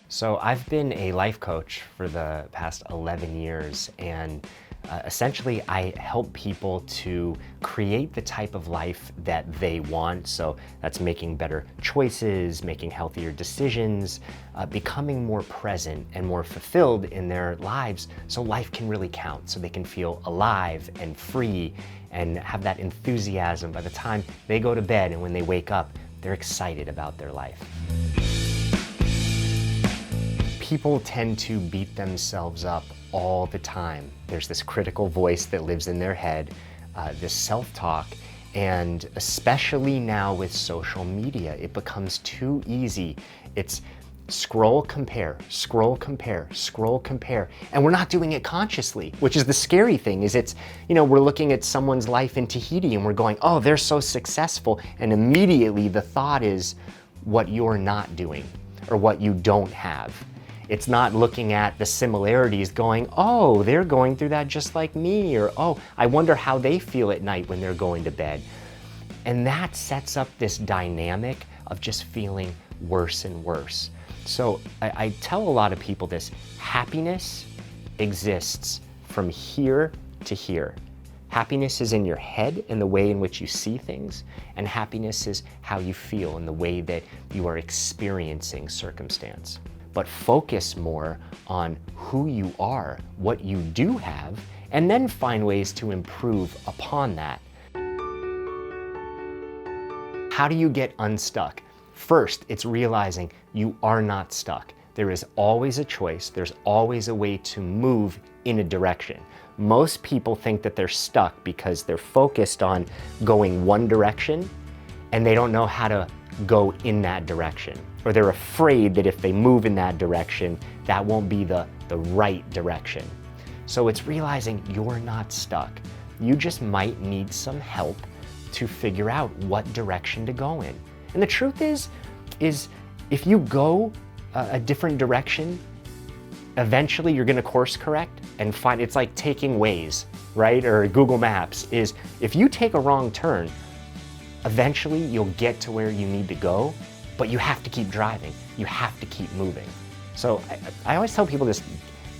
So I've been a life coach for the past 11 years, and essentially I help people to create the type of life that they want. So that's making better choices, making healthier decisions, becoming more present and more fulfilled in their lives so life can really count, so they can feel alive and free and have that enthusiasm by the time they go to bed, and when they wake up, they're excited about their life. People tend to beat themselves up all the time. There's this critical voice that lives in their head, this self-talk, and especially now with social media, it becomes too easy. It's scroll, compare, scroll, compare, scroll, compare, and we're not doing it consciously, which is the scary thing. Is it's, we're looking at someone's life in Tahiti and we're going, oh, they're so successful, and immediately the thought is what you're not doing or what you don't have. It's not looking at the similarities going, oh, they're going through that just like me, or oh, I wonder how they feel at night when they're going to bed. And that sets up this dynamic of just feeling worse and worse. So I tell a lot of people this: happiness exists from here to here. Happiness is in your head and the way in which you see things, and happiness is how you feel and the way that you are experiencing circumstance. But focus more on who you are, what you do have, and then find ways to improve upon that. How do you get unstuck? First, it's realizing you are not stuck. There is always a choice. There's always a way to move in a direction. Most people think that they're stuck because they're focused on going one direction and they don't know how to go in that direction. Or they're afraid that if they move in that direction, that won't be the right direction. So it's realizing you're not stuck. You just might need some help to figure out what direction to go in. And the truth is if you go a different direction, eventually you're gonna course correct and find. It's like taking Waze, right? Or Google Maps. Is if you take a wrong turn, eventually you'll get to where you need to go, but you have to keep driving. You have to keep moving. So I always tell people this: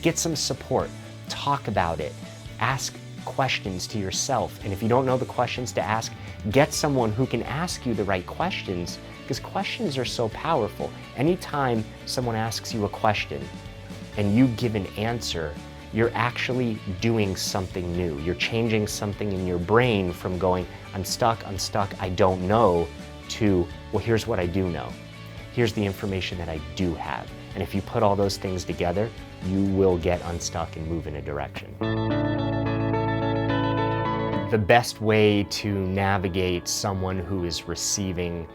get some support, talk about it, ask questions to yourself. And if you don't know the questions to ask, get someone who can ask you the right questions, because questions are so powerful. Anytime someone asks you a question and you give an answer, you're actually doing something new. You're changing something in your brain from going, I'm stuck, I don't know, to, well, here's what I do know. Here's the information that I do have. And if you put all those things together, you will get unstuck and move in a direction. The best way to navigate someone who is receiving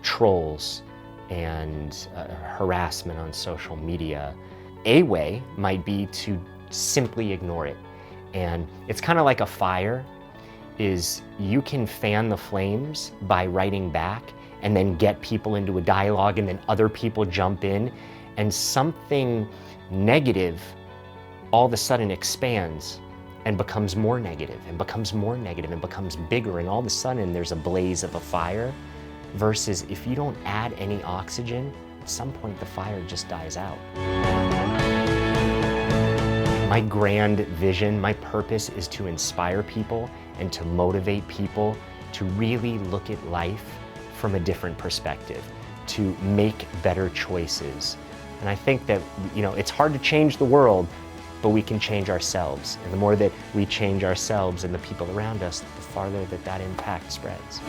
trolls and harassment on social media, a way might be to simply ignore it. And it's kind of like a fire. Is you can fan the flames by writing back and then get people into a dialogue, and then other people jump in, and something negative all of a sudden expands and becomes more negative and becomes more negative and becomes bigger, and all of a sudden there's a blaze of a fire. Versus if you don't add any oxygen, at some point the fire just dies out. My grand vision, my purpose is to inspire people and to motivate people to really look at life from a different perspective, to make better choices. And I think that, it's hard to change the world, but we can change ourselves. And the more that we change ourselves and the people around us, the farther that impact spreads.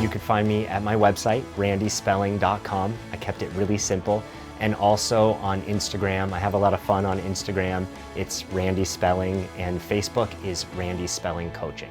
You can find me at my website, randyspelling.com. I kept it really simple. And also on Instagram. I have a lot of fun on Instagram. It's Randy Spelling, and Facebook is Randy Spelling Coaching.